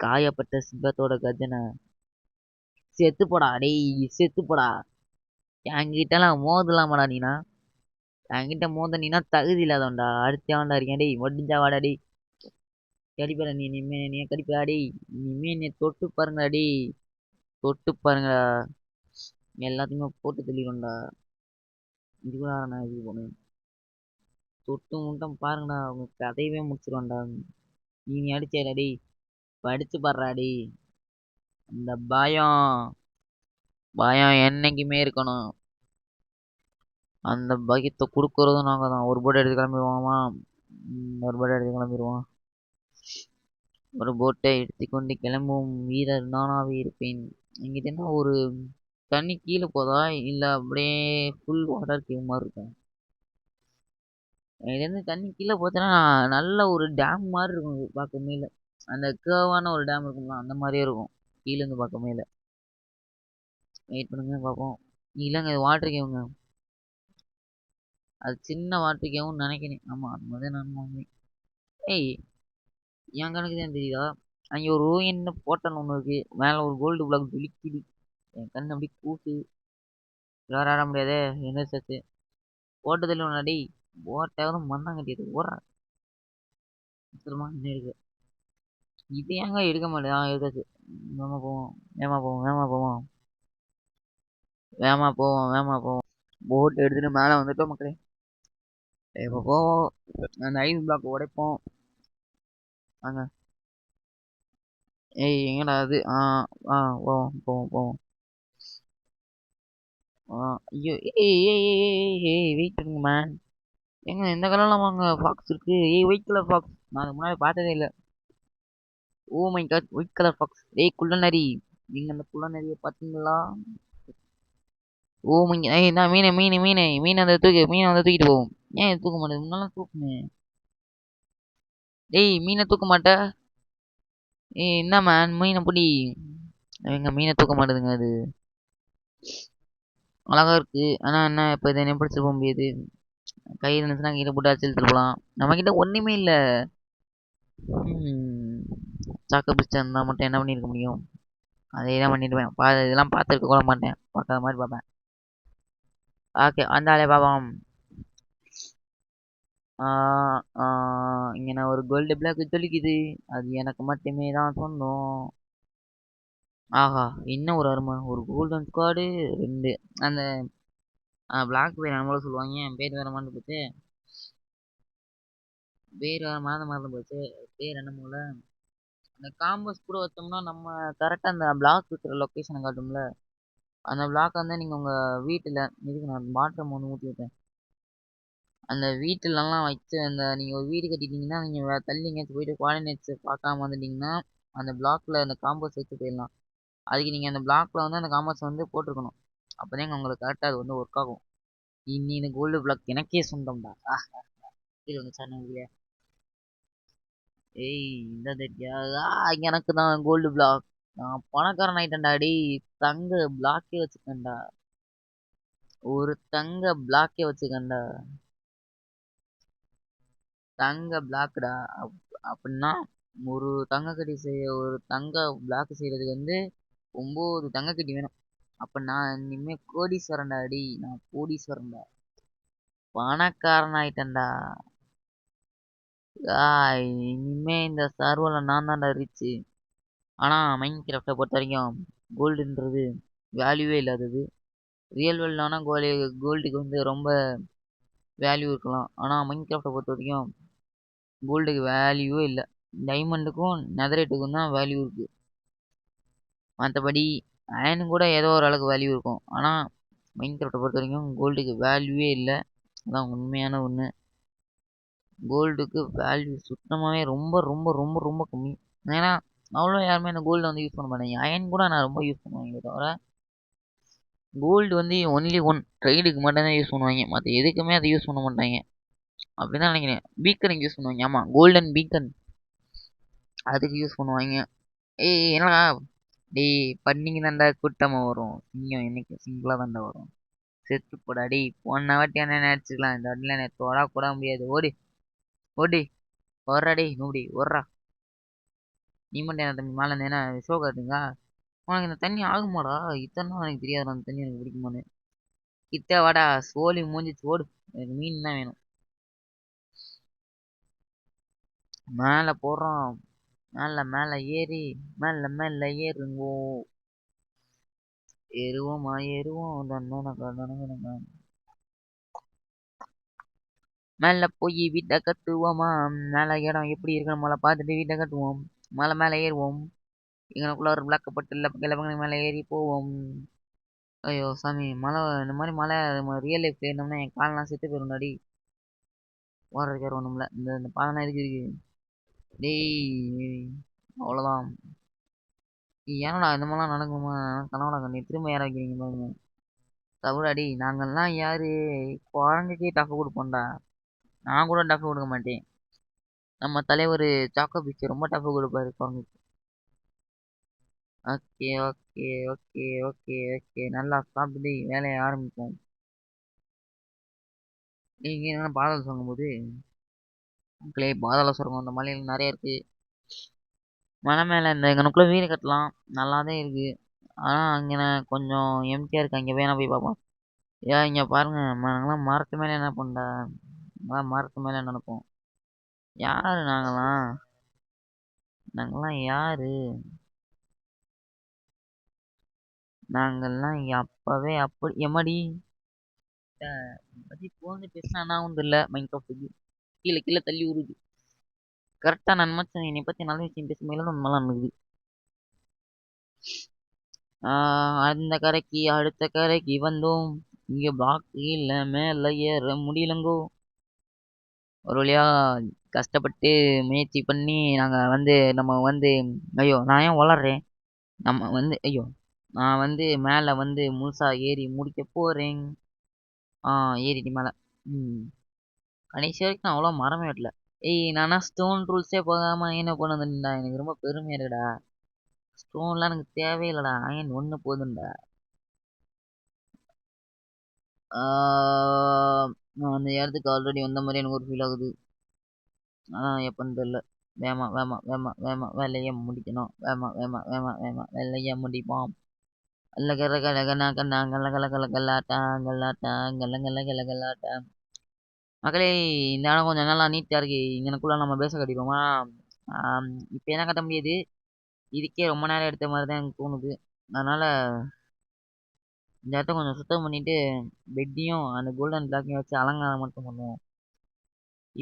S1: காயப்பட்ட சிங்கத்தோட கஜனை செத்து போடா. டேய் செத்து போடா. என்கிட்டலாம் மோதலாமாடா நீனா. என்கிட்ட மோத நீனா தகுதி இல்லாதவன்டா. அடுத்தவன்டா இருக்கேன். டேய் முடிஞ்சா வாடா. டேய் கடிப்பா நீ இனிமே நீ கடிப்பா. டேய் இனிமே நீ தொட்டு பாருங்கடா. டேய் தொட்டு பாருங்கடா. எல்லாத்தையுமே போட்டு தெளிவுண்டா. இது கூட நான் இது போனேன். தொட்டு முட்டம் பாருங்கடா. உங்க கதையவே முடிச்சிருவான்டா. நீ அடிச்சேடா. டேய் படிச்சு பாடுறாடி. அந்த பயம் என்னைக்குமே இருக்கணும். அந்த பயத்தை கொடுக்கறதும் நாங்கள் தான். ஒரு போட்டை எடுத்து கிளம்பிடுவோமா? ஒரு போட்டை எடுத்து கிளம்பிடுவோம். ஒரு போட்டை எடுத்துக்கொண்டு கிளம்பும் வீரர் நானாவே இருப்பேன். இங்கிட்ட என்ன ஒரு தண்ணி கீழே போதா இல்லை அப்படியே ஃபுல் வாட்டர் கேவ் மாதிரி இருக்கும். இதுலேருந்து தண்ணி கீழே போச்சுன்னா நல்ல ஒரு டேம் மாதிரி இருக்கும் பார்க்க மேல. அந்த கேர்வான ஒரு டேம் இருக்கும்ல அந்த மாதிரியே இருக்கும் கீழேருந்து பார்க்க மேல. வெயிட் பண்ணுங்க பார்ப்போம். இல்லைங்க இது வாட்டர் கேவுங்க. அது சின்ன வாட்டர் கேவுன்னு நினைக்கிறேன். ஆமாம் அது மாதிரி நான் ஏய் என் கணக்கு தான் தெரியுதா. அங்கே ஒரு ரூயின் போட்டன் ஒன்று இருக்கு. மேலே ஒரு கோல்டு பிளாக் துளிக்குது. என் கண் அப்படி கூட்டு வேற ஆட முடியாதே. என்ன சச்சு ஓட்டத்தில் ஒன்றாடி ஓட்டாவது மண்ணாங்க கட்டியது ஓடுறா. என்ன இருக்கு இது ஏங்க எடுக்க மாட்டேன். இருக்காச்சு. வேமா போவோம் வேமா போவோம் வேமா போவோம் வேமா போவோம் வேமா போவோம். போட் எடுத்துட்டு மேலே வந்துட்டோம் மக்களே. இப்போ போவோம். அந்த ஐஸ் பிளாக் உடைப்போம். வாங்க. ஏய் எங்கடா அது. போவோம் போவோம் போவோம். ஐயோ ஏய் ஏய் ஏய் ஏய் வெயிட் பண்ணுங்க மேன். எங்க இந்த கலர்லாம் வாங்க ஃபாக்ஸ் இருக்கு. ஏய் ஒயிட் கலர் ஃபாக்ஸ் நான் முன்னாடி பார்த்ததே இல்லை. Oh my god white colour fox. ஏய் குள்ளநரி. நீங்க அந்த குள்ளநரியை பார்த்தீங்களா? ஓ மை ஏய் நான் மீன் அந்த தூக்கிட்டு போவோம். ஏன் தூக்க மாட்டேன் முன்னாலாம் தூக்குமே. டேய் மீனை தூக்க மாட்டேன். ஏய் என்ன மேன் மீனை பிடி. எங்க மீனை தூக்க மாட்டேதுங்க அது. அழகா இருக்கு. ஆனா என்ன இப்போ இதை என்ன பிடிச்சிட்டு போக முடியாது. கையில் இருந்துச்சுன்னா கையில் போட்டு அடிச்சு எடுத்துட்டு போகலாம். நம்மக்கிட்ட ஒன்றுமே இல்லை. சாக்க பிடிச்சா இருந்தால் மட்டும் என்ன பண்ணியிருக்க முடியும். அதே தான் பண்ணிடுவேன். இதெல்லாம் பார்த்துருக்க கூட மாட்டேன். பார்க்காத மாதிரி பார்ப்பேன். ஓகே வந்தாலே பார்ப்போம். இங்கே நான் ஒரு கோல்டு பிளாக் சொல்லிக்குது. அது எனக்கு மட்டுமே தான் சொந்தம். ஆஹா என்ன ஒரு அருமை. ஒரு கோல்டன் ஸ்குவாடு 2 அந்த பிளாக் பேர் என்னமோ சொல்லுவாங்க. என் பேர் வேற மறந்து போச்சு. பேர் வேற மறந்து போச்சு. பேர் என்னமோல. அந்த காம்பஸ் கூட வச்சோம்னா நம்ம கரெக்டாக அந்த பிளாக் இருக்கிற லொக்கேஷனை காட்டும்ல. அந்த பிளாக் வந்து நீங்கள் உங்கள் வீட்டில் இதுக்கு நான் மாற்றம் ஒன்று ஊற்றி வைப்பேன். அந்த வீட்டிலலாம் வச்சு அந்த நீங்கள் ஒரு வீடு கட்டிட்டீங்கன்னா நீங்கள் தள்ளி எங்கேயாச்சும் போயிட்டு கோஆர்டினேட்ஸ் பார்க்காம வந்துட்டீங்கன்னா அந்த பிளாக்ல அந்த காம்பஸ் வச்சு போயிடலாம். அதுக்கு நீங்கள் அந்த பிளாக்ல வந்து அந்த காம்பஸ் வந்து போட்டிருக்கணும். அப்போதான் உங்களுக்கு கரெக்டாக அது வந்து ஒர்க் ஆகும். இந்த கோல்டு பிளாக் எனக்கே சொந்தம்டா. இது வந்து சொன்னீங்க. ஏய் இந்த தெரியா எனக்கு தான் கோல்டு பிளாக். நான் பணக்காரன் ஆயிட்டேன்டா. டேய் தங்க பிளாக்கே வச்சுக்கேன்டா. ஒரு தங்க பிளாக்கே வச்சுக்கேன்டா. தங்க பிளாக்டா அப்படின்னா ஒரு தங்க பிளாக் செய்யறதுக்கு வந்து 9 தங்க கட்டி வேணும். அப்ப நான் இனிமே கோடீஸ்வரன்டா டேய். நான் கோடீஸ்வரன்டா. பணக்காரன் ஆயிட்டேன்டா. இனிமே இந்த சர்வர்ல நான் தான்டா ரிச்சு. ஆனா மைண்ட் கிராஃப்டை பொறுத்த வரைக்கும் கோல்டுன்றது வேல்யூவே இல்லாதது. ரியல் வேர்ல்டு ஆனா கோல்டுக்கு வந்து ரொம்ப வேல்யூ இருக்கலாம். ஆனா மைண்ட் கிராஃப்டை பொறுத்த வரைக்கும் கோல்டுக்கு வேல்யூவே இல்லை. டைமண்டுக்கும் நெதரேட்டுக்கும் தான் வேல்யூ இருக்கு. மற்றபடி அயனும் கூட ஏதோ ஒரு அளவுக்கு வேல்யூ இருக்கும். ஆனால் மைண்ட் கிராஃப்டை பொறுத்த வரைக்கும் கோல்டுக்கு வேல்யூவே இல்லை. அதான் உண்மையான ஒன்று. கோல்டுக்கு வேல்யூ சுத்தமாகவே ரொம்ப ரொம்ப ரொம்ப ரொம்ப கம்மி. ஏன்னா அவ்வளோ யாருமே அந்த கோல்டை வந்து யூஸ் பண்ண மாட்டாங்க. அயன் கூட நான் ரொம்ப யூஸ் பண்ணுவாங்க தவிர கோல்டு வந்து ஒன்லி ஒன் ட்ரேடுக்கு மட்டும்தான் யூஸ் பண்ணுவாங்க. மற்ற எதுக்குமே அதை யூஸ் பண்ண மாட்டாங்க. அப்படிதான் நினைக்கிறேன். பீக்கனுக்கு யூஸ் பண்ணுவாங்க. ஆமாம், கோல்டன் பீக்கன் அதுக்கு யூஸ் பண்ணுவாங்க. ஏய் என்னடா டேய், பண்ணிங்க தாண்டா கூட்டமாக வரும். சிங்கம் என்னைக்கு சிங்கிளாக தாண்டா வரும். செத்து போடா டேய். போன வாட்டி என்ன நினச்சிக்கலாம், இந்த வாட்டிலாம் எனக்கு தொட கூட முடியாது. ஓடி ஓடி வர்றா டேய் நூடி வர்றா. நீ மட்டும் என்ன தம்பி மேலே இருந்து என்ன ஷோ காட்டுங்க. உனக்கு இந்த தண்ணி ஆகுமாடா? இத்தனை நாள் எனக்கு தெரியாது அந்த தண்ணி எனக்கு பிடிக்குமான்னு. கிட்ட வாடா சோழி மூஞ்சிச்சு ஓடு. எனக்கு மீன் தான் வேணும். மேலே போடுறோம். மேலே மேலே ஏறி மேலே மேலே ஏறுங்கோ. ஏறுவோமா ஏறுவோம் தன்னனக்கா. மேலே போய் வீட்டை கட்டுவோமா. மேலே இடம் எப்படி இருக்குன்னு மேலே பார்த்துட்டு வீட்டை கட்டுவோம். மலை மேலே ஏறுவோம். எங்களுக்குள்ள ஒரு விளக்கப்பட்டு இல்லை மேலே ஏறி போவோம். ஐயோ சாமி, மலை இந்த மாதிரி மலை ரியல் லைஃப்ல இருந்தோம்னா என் காலெல்லாம் செத்து போயிருந்தாடி. ஓடுறதுக்கு ஒன்றும்ல. இந்த பாதம்லாம் இருக்கு. டேய் அவ்வளோதான். ஏன்னடா இந்த மாதிரிலாம் நடக்குமா? கனவுடா கண்ணி திரும்ப ஏற வைக்கிறீங்க பாருங்க. தவிடாடி நாங்கள்லாம் யாரு? குரங்குக்கே டஃப் கொடுப்போம்டா. நான் கூட டஃப் கொடுக்க மாட்டேன். நம்ம தலைவர் சாக்கோ பீச் ரொம்ப டஃப் கொடுப்பாரு குரங்குக்கு. Okay okay okay okay okay நல்லா சாப்பிட்டு வேலையை ஆரம்பிப்போம். நீங்க என்ன பாதாள சொல்லும் போது மக்களே, பாதாள சுரங்கம் அந்த மலையில் நிறைய இருக்கு. மலை மேலே இந்த எங்கனுக்குள்ள வீடு கட்டலாம். நல்லா தான் இருக்கு. ஆனால் அங்கே கொஞ்சம் எம்டியாக இருக்கு. அங்கே வேணா போய் பார்ப்போம். ஏன் இங்கே பாருங்க, நாங்களாம் மரத்து மேலே என்ன பண்ணா மரத்து மேலே நினைப்போம். யாரு நாங்களாம்? நாங்களாம் யாரு? நாங்கள்லாம் அப்பவே அப்படி எம்மாடி பற்றி போந்து பேசினா நான் ஒன்றும் இல்லை. மைண்ட் கிராஃப்ட்டுக்கு கீழே கீழே தள்ளி விடுது. கரெக்டாக நான் நினச்சேன் என்னை பற்றி நல்ல விஷயம் பேசும்போது உண்மைலாம் இருக்குது. அந்த கரைக்கு அடுத்த கரைக்கு வந்தோம். இங்க பிளாக் இல்ல மேல ஏற முடியலங்கோ. ஒரு வழியா கஷ்டப்பட்டு முயற்சி பண்ணி நாங்க வந்து நம்ம வந்து ஐயோ நான் ஏன் வளர்றேன். நம்ம வந்து ஐயோ நான் வந்து மேல வந்து முழுசா ஏறி முடிக்க போறேன். ஏறிட்டு மேல. கடைசி வரைக்கும் நான் அவ்வளோ மரமே வெட்டல. ஏய் நானா ஸ்டோன் ரூல்ஸே போகாம என்ன பண்ணதுண்டா. எனக்கு ரொம்ப பெருமையா இருக்குடா. ஸ்டோன்லாம் எனக்கு தேவையில்லடா. அயன் ஒன்று போதும்டா. நான் அந்த இடத்துக்கு ஆல்ரெடி வந்த மாதிரி எனக்கு ஒரு ஃபீல் ஆகுது. அதான் எப்போன்னு தெரியல. வேமா வேமா வேமா வேமா வேலையை முடிக்கணும். வேமா வேமா வேமா வேமா வேலையை முடிப்போம். அல்ல கல கல கண்ணா கண்ணா கல்ல கல கல கல்லாட்டா கல்லாட்டா கல்ல கல்ல கல கல்லாட்டா. மக்களே, இந்த இடம் கொஞ்சம் நல்லா நீட்டாக இருக்கு. இங்கனக்குள்ள நம்ம பேச கட்டிப்போமா? இப்போ என்ன கட்ட முடியாது. இதுக்கே ரொம்ப நேரம் எடுத்த மாதிரி தான் எனக்கு தோணுது. அதனால இந்த இடத்த கொஞ்சம் சுத்தம் பண்ணிட்டு பெட்டையும் அந்த கோல்டன் பிளாக்கையும் வச்சு அலங்காரம் மட்டும் பண்ணுவோம்.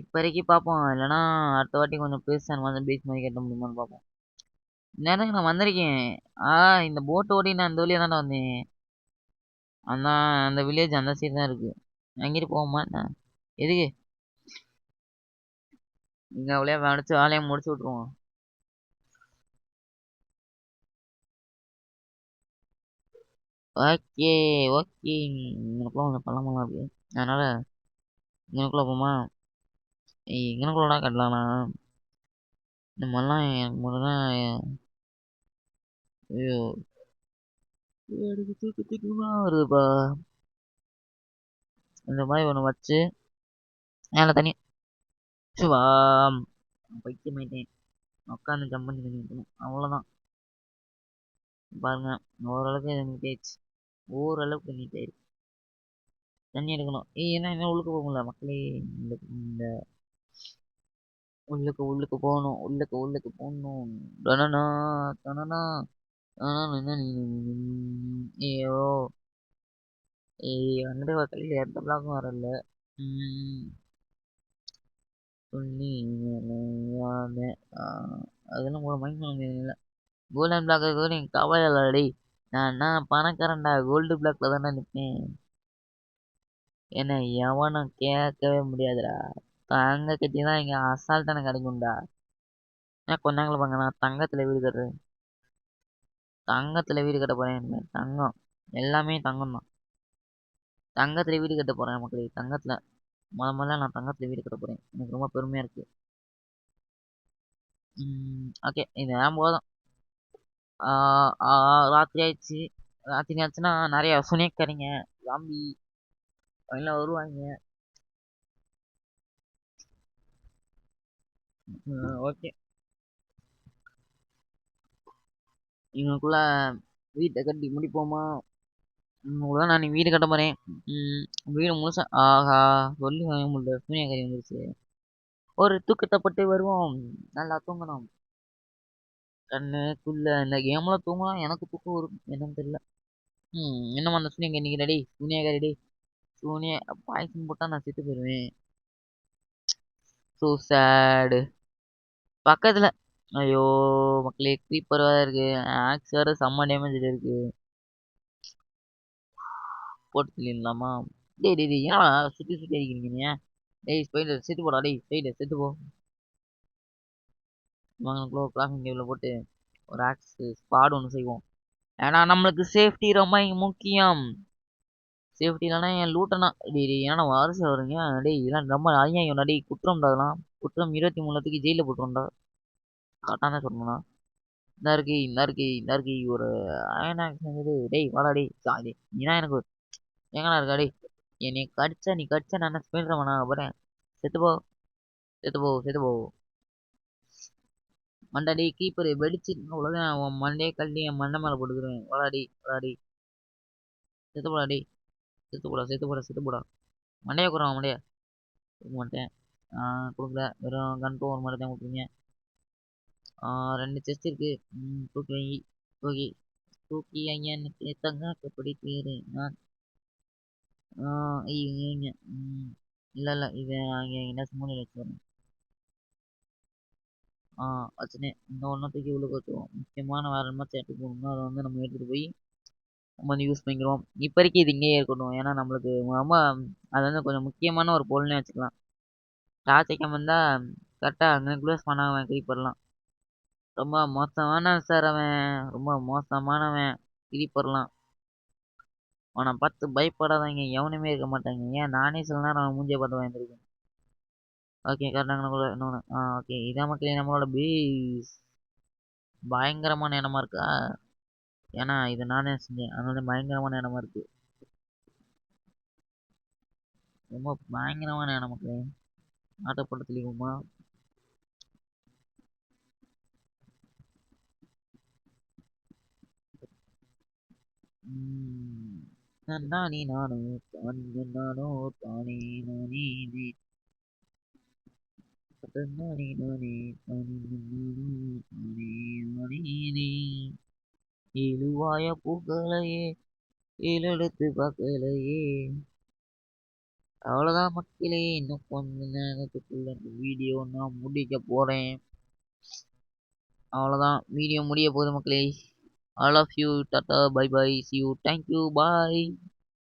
S1: இப்போதைக்கு பார்ப்போம். இல்லைன்னா அடுத்த வாட்டி கொஞ்சம் பெருசாக வந்து பீச் மாதிரி கட்ட முடியுமான்னு பார்ப்போம். இந்த இடத்துக்கு நான் வந்திருக்கேன். இந்த போட் ஓடி நான் இந்த வழியாக தானே வந்தேன். அந்த வில்லேஜ் அந்த சைடு தான் இருக்கு. அங்கிட்டு போக மாட்டேன். எதுக்கு இங்கே அவளையே அடிச்சு வேலையை முடிச்சு விட்ருவோம். Okay okay. இங்கனுக்குள்ள கொஞ்சம் பள்ளமெல்லாம் இருக்கு. அதனால இங்கனுக்குள்ள போமா? இங்கனுக்குள்ளடா கட்டலாம்ண்ணா. இந்த மாதிரிலாம் எனக்கு முதல்ல ஐயோ எனக்கு தூக்கு தூக்கமா வருதுப்பா. இந்த மாதிரி ஒன்று வச்சு மேலே தண்ணி சுவா பைத்தியமாயிட்டேன். உட்காந்து ஜம்ப் பண்ணி தண்ணி ஊற்றணும், அவ்வளோதான். பாருங்க, ஓரளவுக்கு நீட் ஆயிடுச்சு, ஓரளவுக்கு நீட் ஆயிடுச்சு. தண்ணி எடுக்கணும். ஏன்னா என்ன உள்ளுக்கு போக முடியல மக்களே. இந்த உள்ளுக்கு உள்ளுக்கு போகணும், உள்ளுக்கு போகணும். டனனா டனனா ஐயோ, வந்துட்டு மக்களே எந்த பிளாக்கும் வரல. சொல்லி அதெல்லாம் கூட மைண்ட் பண்ண முடியல. கோல்டன் பிளாக் கூட நீங்க கவலை இல்லடி, நான் பணக்காரன்டா, கோல்டு பிளாக்ல தானே நிற்பேன். என்ன எவனும் கேட்கவே முடியாதுடா. தங்க கட்டி தான் இங்க அசால்ட்டான கிடைக்கும்டா. ஏன் கொஞ்ச பாங்க, நான் தங்கத்துல வீடு கட்டுறேன், தங்கத்துல வீடு கட்ட போறேன். தங்கம் எல்லாமே தங்கம் தான். தங்கத்துல வீடு கட்ட போறேன் மக்களே, தங்கத்துல முதல்ல நான் தங்கத்துல வீடு கட்ட போறேன். எனக்கு ரொம்ப பெருமையா இருக்கு. ஓகே, இது ஏன் போதும். ராத்திரி ஆயிடுச்சு. ராத்திரி ஆச்சுன்னா நிறைய சுனேக்கறிங்க ஜாம்பி எல்லாம் வருவாங்க. ஓகே, இவனுக்குள்ள வீட்டை கட்டி முடிப்போமா? உங்களுக்குதான் நான் வீடு கட்ட போறேன். வீடு முழுசா ஆஹா சொல்லி வாங்க முடியல, சூனியக்காரி வந்துருச்சு. ஒரு தூக்கத்தை பட்டு வருவோம், நல்லா தூங்கணும். கண்ணுக்குள்ள இந்த கேம்ல தூங்கலாம், எனக்கு தூக்கம் வரும் என்னன்னு தெரியல. என்னமா அந்த சூனியக்காரி இன்னைக்கு ரெடி, சூனியக்காரி ரெடி. சூனிய பாய்சன் போட்டா நான் செத்து போயிருவேன். சோ சேடு. பக்கத்துல ஐயோ மக்களே, க்ரீப்பர் வேற இருக்கு, ஆக்ஸ் வேற செம்ம டேமேஜ் இருக்கு. போட்டு சொல்லிடலாமா? டேய் டேய் டேய், ஏன்னா சுத்தி சுத்தி அடிக்கிறீங்க நீ? டேய் ஸ்பைடர் செத்து போடா, டேய் ஸ்பைடர் செத்து போ. வாங்கக்குள்ள கிராஃபிங் டேபிள் போட்டு ஒரு ஆக்ஸ் ஸ்பாட் ஒன்று செய்வோம். ஏன்னா நம்மளுக்கு சேஃப்டி ரொம்ப முக்கியம். சேஃப்டி இல்லைனா என் லூட்டனா டேய் ஏன்னா வாரிசு வருங்க. டேய் இதெல்லாம் ரொம்ப அதிகம், டேய் குற்றம் அதெல்லாம் குற்றம். 23 ஜெயிலில் போட்டுருண்டா. கரெக்டாக தான் சொல்லணும்னா இந்த இருக்கு ஒரு அயனாக்ஸ் இருந்தது. டேய் வாடா டேய் சாரி, நீதான் எனக்கு எங்கடா இருக்கா? டேய் என்னை நீ கடிச்சா நான் ஸ்பெயின்ற பண்ண போறேன். செத்து போ செத்து போ செத்து போ. மண்டாடி கீப்பர் வெடிச்சு அவ்வளோதான், உன் மண்டையே கழட்டி என் மண்டை மேலே போட்டுக்கிறேன். வாடாடி வாடாடி, செத்து போடாடி, செத்து போடா செத்து போடா செத்து போடா. மண்டையை குறான், மண்டையை கொடுக்க மாட்டேன். கொடுக்கல, வெறும் கன் பவர் மாதிரி தான் கொடுக்குறீங்க. 2 செஸ்ட் இருக்கு. தூக்கி வை, தூக்கி தூக்கி ஐயனுக்கு தங்காக்கப்படி பேரு நான். இவங்க இல்லை இல்லை, இது இங்கே என்ன மூலையில் வச்சுருவேன். வச்சுனே இந்த ஒன்றை தூக்கி உள்ள வச்சுருவோம். முக்கியமான வேற என்ன சேர்த்து போகணும்னா அதை வந்து நம்ம எடுத்துகிட்டு போய் நம்ம வந்து யூஸ் பண்ணிக்கிறோம். இப்போதைக்கு இது இங்கேயே இருக்கட்டும், ஏன்னா நம்மளுக்கு ரொம்ப அது வந்து கொஞ்சம் முக்கியமான ஒரு பொருள்னே வச்சுக்கலாம். டார்ச் வந்தால் கரெக்டாக அங்கே க்ளோஸ் பண்ண அவன் கிரீப்பர்லாம் ரொம்ப மோசமான சார், அவன் ரொம்ப மோசமானவன் கிரீப்பர்லாம். அவனை பார்த்து பயப்படாதவங்க எவனுமே இருக்க மாட்டாங்க. ஏன் நானே சில நேரம் அவன் மூஞ்சியை பார்த்து பயந்துருக்கேன். ஓகே கரெக்டாங்க கூட இன்னொன்று. ஓகே இதான் மக்களே நம்மளோட பேஸ். பயங்கரமான இடமா இருக்கா? ஏன்னா இது நானே செஞ்சேன், அதனால பயங்கரமான இடமா இருக்கு. ரொம்ப பயங்கரமான இடம் மக்களே. ஆட்டப்படத்துலையுமா நானே நானோ நானோ தானே நானே நானே நானே தானே. இழுவாய பூக்களையே இழெடுத்து பார்க்கலையே. அவ்வளோதான் மக்களே, இன்னும் கொஞ்ச நேரத்துக்குள்ள இந்த வீடியோ நான் முடிக்க போறேன். அவ்வளோதான், வீடியோ முடிய போகுது மக்களே. All of you tata bye bye, see you, thank you, bye.